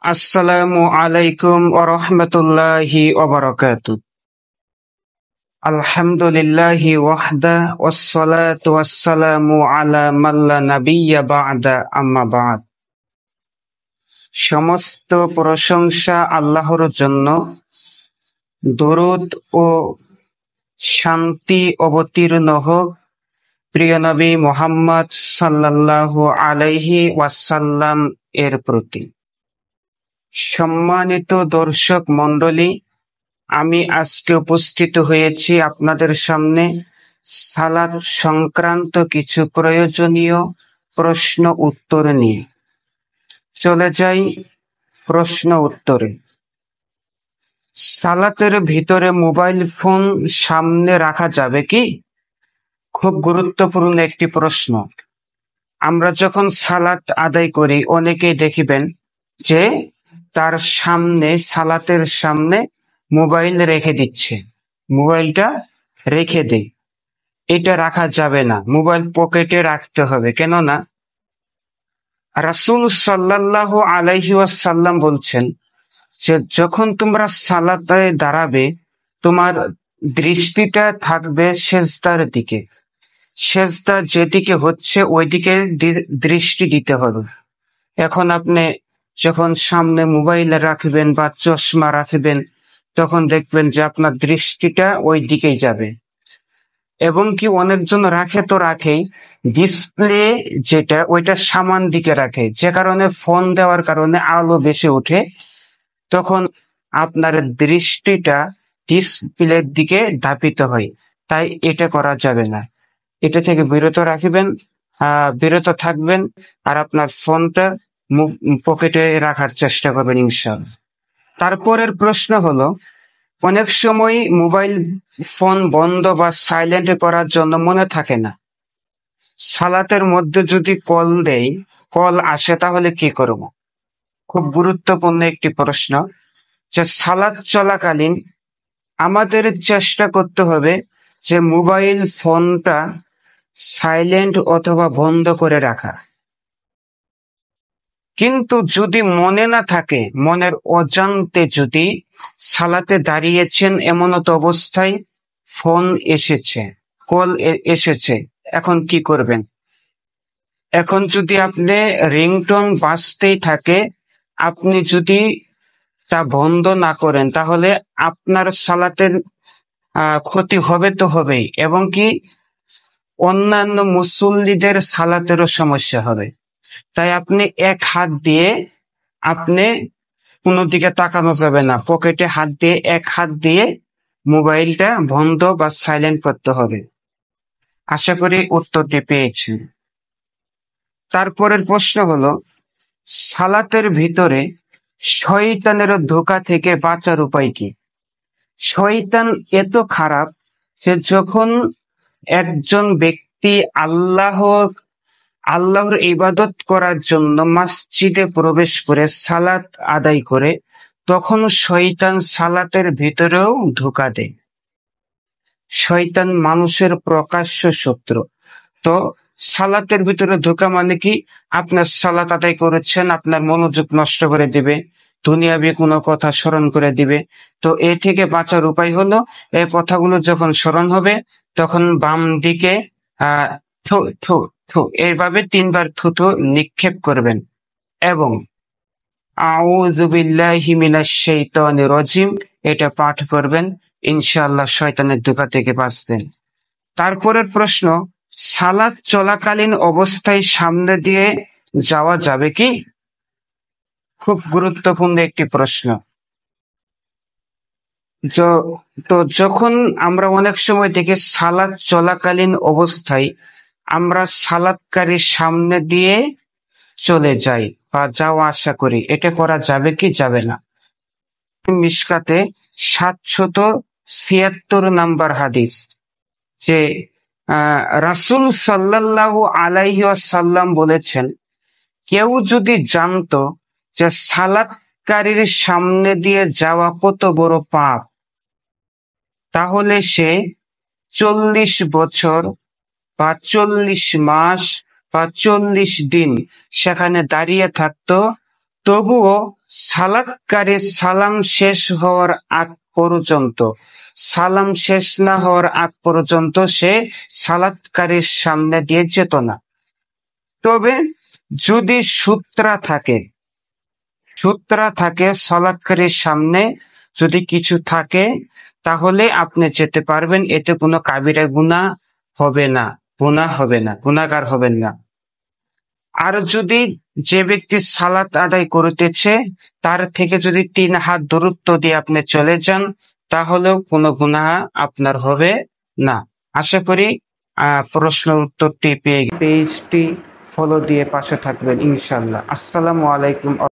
আসসালামু আলাইকুম ওয়া রাহমাতুল্লাহি ওয়া বারাকাতুহু। আলহামদুলিল্লাহি ওয়াহদা ওয়াসসালাতু ওয়াসসালামু আলা মান লা নাবিয়্যা বা'দা আম্মা বা'দ। সমস্ত প্রশংসা আল্লাহর জন্য, দরুদ ও শান্তি অবতীর্ণ হোক প্রিয় নবী মুহাম্মদ সাল্লাল্লাহু আলাইহি ওয়াসাল্লাম এর প্রতি। সম্মানিত দর্শক মণ্ডলী, আমি আজকে উপস্থিত হয়েছি আপনাদের সামনে সালাত সংক্রান্ত কিছু প্রয়োজনীয় প্রশ্ন উত্তর নিয়ে। চলে যাই প্রশ্ন উত্তরে। সালাতের ভিতরে মোবাইল ফোন সামনে রাখা যাবে কি? খুব গুরুত্বপূর্ণ একটি প্রশ্ন। আমরা যখন সালাত আদায় করি, অনেকেই দেখিবেন যে তার সামনে, সালাতের সামনে মোবাইল রেখে দিচ্ছে, মোবাইলটা রেখে দেয়। এটা রাখা যাবে না, মোবাইল পকেটে রাখতে হবে। কেননা রাসূল সাল্লাল্লাহু আলাইহি ওয়াসাল্লাম বলছেন যে যখন তোমরা সালাতে দাঁড়াবে, তোমার দৃষ্টিটা থাকবে সেজদার দিকে। সেজদা যেদিকে হচ্ছে ওইদিকে দৃষ্টি দিতে হবে। এখন আপনি যখন সামনে মোবাইল রাখবেন বা চশমা রাখবেন, তখন দেখবেন যে আপনার দৃষ্টিটা ওই দিকেই যাবে। এবং কি অনেকজন রাখে তো রাখেই, ডিসপ্লে যেটা ওইটা সামান দিকে রাখে, যে কারণে ফোন দেওয়ার কারণে আলো বেশি ওঠে, তখন আপনার দৃষ্টিটা ডিসপ্লের দিকে ধাবিত হয়। তাই এটা করা যাবে না। এটা থেকে বিরত থাকবেন, আর আপনার ফোনটা পকেটে রাখার চেষ্টা করবেন ইনশাআল্লাহ। তারপরের প্রশ্ন হলো, অনেক সময় মোবাইল ফোন বন্ধ বা সাইলেন্ট করার জন্য মনে থাকে না। সালাতের মধ্যে যদি কল আসে, তাহলে কি করব? খুব গুরুত্বপূর্ণ একটি প্রশ্ন। যে সালাত চলাকালীন আমাদের চেষ্টা করতে হবে যে মোবাইল ফোনটা সাইলেন্ট অথবা বন্ধ করে রাখা। কিন্তু যদি মনে না থাকে, মনের অজান্তে যদি সালাতে দাঁড়িয়েছেন এমনত অবস্থায় ফোন এসেছে, কল এসেছে, এখন কি করবেন? এখন যদি আপনি রিংটোন বাজতেই থাকে, আপনি যদি তা বন্ধ না করেন, তাহলে আপনার সালাতের ক্ষতি হবে তো হবেই, এবং কি অন্যান্য মুসল্লিদের সালাতেরও সমস্যা হবে। তাই আপনি এক হাত দিয়ে, আপনি কোনো দিকে তাকানো যাবে না, পকেটে হাত দিয়ে, এক হাত দিয়ে মোবাইলটা বন্ধ বা সাইলেন্ট করতে হবে। আশা করি উত্তরটি পেয়েছেন। তারপরের প্রশ্ন হলো, সালাতের ভিতরে শয়তানের ধোঁকা থেকে বাঁচার উপায় কি? শয়তান এত খারাপ যে যখন একজন ব্যক্তি আল্লাহর ইবাদত করার জন্য মসজিদে প্রবেশ করে সালাত আদায় করে, তখন শয়তান সালাতের ভিতরেও ধোঁকা দেয়। শয়তান মানুষের প্রকাশ্য শত্রু। তো সালাতের ভিতরে ধোঁকা মানে কি? আপনার সালাত আদায় করেছেন, আপনার মনোযোগ নষ্ট করে দিবে, দুনিয়াবি কোনো কথা স্মরণ করে দিবে। তো এ থেকে বাঁচার উপায় হলো, এই কথাগুলো যখন স্মরণ হবে, তখন বাম দিকে থু থু থু এইভাবে 3 বার থুথু নিক্ষেপ করবেন, এবং আউযু বিল্লাহি মিনাশ শাইতানির রাজিম এটা পাঠ করবেন। ইনশাআল্লাহ শয়তানের ধোঁকা থেকে বাঁচবেন। তারপরের প্রশ্ন, সালাত চলাকালীন অবস্থায় সামনে দিয়ে যাওয়া যাবে কি? খুব গুরুত্বপূর্ণ একটি প্রশ্ন। তো যখন আমরা অনেক সময় দেখি সালাত চলাকালীন অবস্থায় আমরা সালাতকারীর সামনে দিয়ে চলে যাই বা যাওয়া আসা করি, এটা করা যাবে কি যাবে না? মিশকাতে 776 নাম্বার হাদিস, যে রাসূল সাল্লাল্লাহু আলাইহি ওয়াসাল্লাম বলেছেন, কেউ যদি জানতো যে সালাতকারীর সামনে দিয়ে যাওয়া কত বড় পাপ, তাহলে সে 40 বছর বা 40 মাস বা 40 দিন সেখানে দাঁড়িয়ে থাকতো, তবুও সালাতকারী সালাম শেষ হওয়ার আগ পর্যন্ত, সালাম শেষ না হওয়ার আগ পর্যন্ত সে সালাতকারীর সামনে দিয়ে যেত না। তবে যদি সূত্রা থাকে সালাতকারীর সামনে যদি কিছু থাকে, তাহলে আপনি যেতে পারবেন, এতে কোনো কাবিরা গুনাহ হবে না, গুনাহগার হবেন না। আর যদি যে ব্যক্তি সালাত আদায় করিতেছে তার থেকে যদি 3 হাত দূরত্ব দিয়ে আপনি চলে যান, তাহলেও কোনো গুনাহ আপনার হবে না। আশা করি প্রশ্ন উত্তরটি পেয়ে পেজটি ফলো দিয়ে পাশে থাকবেন ইনশাআল্লাহ। আসসালামু আলাইকুম।